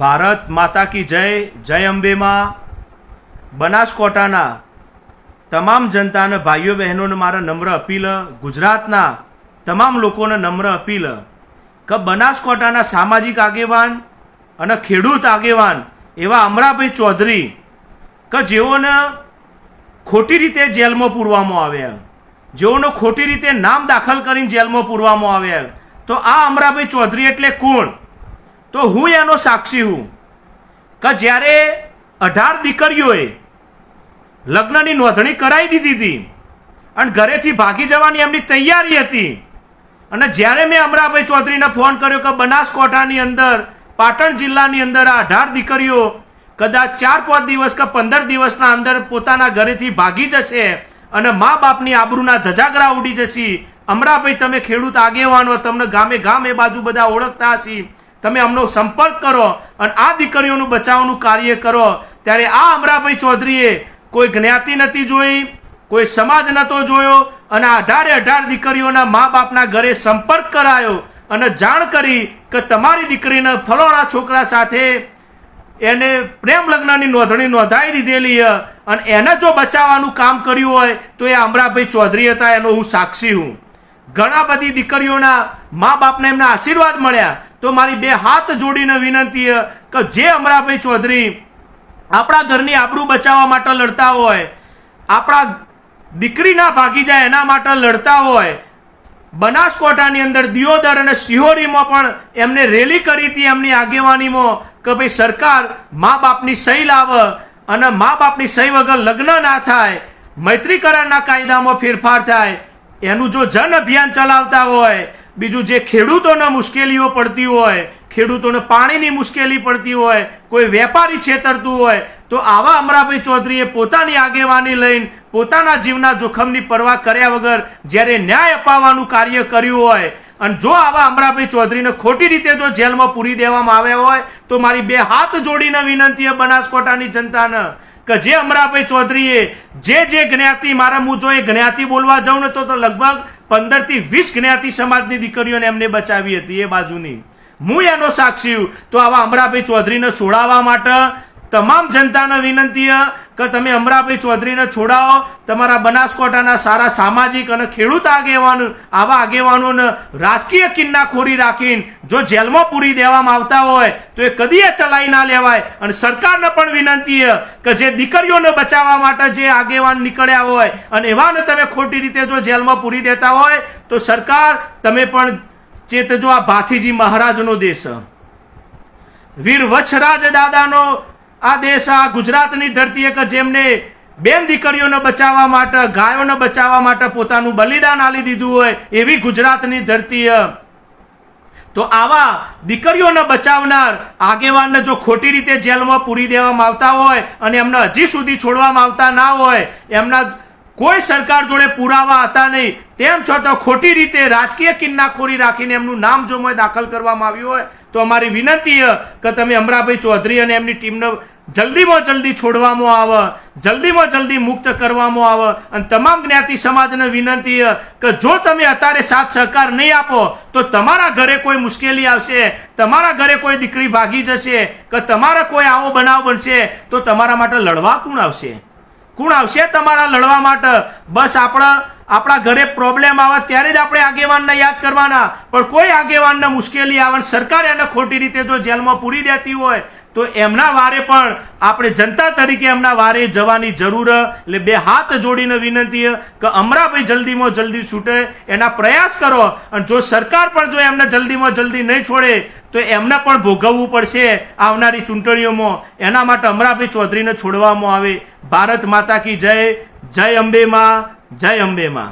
ભારત માતા કી જય, જય અંબે માં. બનાસકાંઠાના તમામ જનતાને, ભાઈઓ બહેનોને મારા નમ્ર અપીલ, ગુજરાતના તમામ લોકોને નમ્ર અપીલ કે બનાસકાંઠાના સામાજિક આગેવાન અને ખેડૂત આગેવાન એવા અમરાભાઈ ચૌધરી કે જેઓને ખોટી રીતે જેલમાં પૂરવામાં આવ્યા, જેઓનો ખોટી રીતે નામ દાખલ કરીને જેલમાં પૂરવામાં આવ્યા, તો આ અમરાભાઈ ચૌધરી એટલે કોણ? તો હું એનો સાક્ષી હું કે જ્યારે 18 દીકરીઓએ લગ્નની નોંધણી કરાવી દીધી હતી અને ઘરેથી ભાગી જવાની એમની તૈયારી હતી, અને જ્યારે મેં અમરાભાઈ ચૌધરીને ફોન કર્યો કે બનાસકાંઠાની અંદર, પાટણ જિલ્લાની અંદર આ 18 દીકરીઓ કદાચ 4-5 દિવસ કે 15 દિવસના અંદર પોતાના ઘરેથી ભાગી જશે અને મા બાપની આબરૂના ધજાગરા ઉડી જશે. અમરાભાઈ, તમે ખેડૂત આગેવાનો, તમને ગામે ગામ એ બાજુ બધા ઓળખતા હશે, તમે અમનો સંપર્ક કરો અને આ દીકરીઓનું બચાવનું કાર્ય કરો. ત્યારે આ અમરાભાઈ ચૌધરીએ કોઈ જ્ઞાતિ નથી જોઈ, કોઈ સમાજ નહોતો જોયો, અને આ 18 દીકરીઓના મા બાપના ઘરે સંપર્ક કરાયો અને જાણ કરી કે તમારી દીકરીને ફલાણા છોકરા સાથે એને પ્રેમ લગ્નની નોંધણી નોંધાઈ દીધેલી અને એને જો બચાવવાનું કામ કર્યું હોય તો એ અમરાભાઈ ચૌધરી હતા, એનો હું સાક્ષી હું. ઘણા બધી દીકરીઓના મા બાપને એમના આશીર્વાદ મળ્યા. તો મારી 2 હાથ જોડીને વિનંતી કે જે અમરાભાઈ ચૌધરી આપણા ઘરની આબરૂ બચાવવા માટે લડતા હોય, આપણા દીકરી ના ભાગી જાય એના માટે લડતા હોય, બનાસકાંઠાની અંદર દિયોદર અને સિહોરીમાં પણ એમને રેલી કરી હતી એમની આગેવાનીમાં કે ભાઈ સરકાર મા બાપની સહી લાવે અને મા બાપની સહી વગર લગ્ન ના થાય, મૈત્રી કરારના કાયદામાં ફેરફાર થાય, એનું જો જન અભિયાન ચલાવતા હોય, બીજું જે ખેડૂતોને મુશ્કેલીઓ પડતી હોય, ખેડૂતોને પાણીની મુશ્કેલી પડતી હોય, કોઈ વેપારી છેતરતું હોય, તો આવા અમરાભાઈ ચૌધરીએ પોતાની આગેવાની લઈને પોતાના જીવના જોખમની પરવા કર્યા વગર જ્યારે ન્યાય અપાવવાનું કાર્ય કર્યું હોય, અને જો આવા અમરાભાઈ ચૌધરીને ખોટી રીતે જો જેલમાં પૂરી દેવામાં આવ્યા હોય તો મારી 2 હાથ જોડીને વિનંતી બનાસકાંઠાની જનતાને કે જે અમરાભાઈ ચૌધરીએ જે જ્ઞાતિ, મારા હું જો એ જ્ઞાતિ બોલવા જાઉં ને તો લગભગ 15 થી 20 જ્ઞાતિ સમાજની દીકરીઓને એમને બચાવી હતી એ બાજુની, હું એનો સાક્ષી છું. તો આવા અમરાભાઈ ચૌધરીને છોડાવવા માટે તમામ જનતાને વિનંતી કે તમે અમરાભાઈ ચૌધરીને છોડાવો. તમારા બનાસકાંઠાના સારા સામાજિક અને ખેડૂત આગેવાનો, આવા આગેવાનોને રાજકીય કિન્નાખોરી રાખીને જો જેલમાં પૂરી દેવામાં આવતા હોય તો એ કદી ચલાવી ના લેવાય. અને સરકારને પણ વિનંતી કે જે દીકરીઓને બચાવવા માટે જે આગેવાન નીકળ્યા હોય અને એવાને તમે ખોટી રીતે જો જેલમાં પૂરી દેતા હોય તો સરકાર તમે પણ ચેતજો. આ ભાથીજી મહારાજનો દેશ, વીર વચ્છરાજ દાદાનો આ દેશ, આ ગુજરાતની ધરતીએ કે જેમને બેન દીકરીઓને બચાવવા માટે, ગાયોને બચાવવા માટે પોતાનું બલિદાન આલી દીધું હોય એવી ગુજરાતની ધરતી. તો આવા દીકરીઓને બચાવનાર આગેવાનને જો ખોટી રીતે જેલમાં પૂરી દેવામાં આવતા હોય અને એમને હજી સુધી છોડવામાં આવતા ના હોય, એમના કોઈ સરકાર જોડે પુરાવા હતા નહીં, તેમ છતાં ખોટી રીતે રાજકીય કિન્નાખોરી રાખીને એમનું નામ જો દાખલ કરવામાં આવ્યું હોય તો અમારી વિનંતી કે તમે અમરાભાઈ ચૌધરી અને એમની ટીમને જલ્દીમાં જલ્દી છોડવામાં આવે, જલ્દીમાં જલ્દી મુક્ત કરવામાં આવે. અને તમામ જ્ઞાતિ સમાજને વિનંતી કે જો તમે અત્યારે સાથ સહકાર નહીં આપો તો તમારા ઘરે કોઈ મુશ્કેલી આવશે, તમારા ઘરે કોઈ દીકરી ભાગી જશે કે તમારા કોઈ આવો બનાવ બનશે તો તમારા માટે લડવા કોણ આવશે? કોણ આવશે તમારા લડવા માટે? બસ આપણા ઘરે પ્રોબ્લેમ આવે ત્યારે જ આપણે આગેવાનને યાદ કરવાના, પણ કોઈ આગેવાનને મુશ્કેલી આવે, સરકાર એને ખોટી રીતે જો જેલમાં પૂરી દેતી હોય તો એમના વારે પણ આપણે જનતા તરીકે એમના વારે જવાની જરૂર. એટલે 2 હાથ જોડીને વિનંતી કે અમરાભાઈ જલ્દીમાં જલ્દી છૂટે એના પ્રયાસ કરો. અને જો સરકાર પણ જો એમને જલ્દીમાં જલ્દી નહીં છોડે તો એમને પણ ભોગવવું પડશે આવનારી ચૂંટણીઓમાં. એના માટે અમરાભાઈ ચૌધરીને છોડવામાં આવે. ભારત માતા કી જય, જય અંબે માં, જય અંબે માં.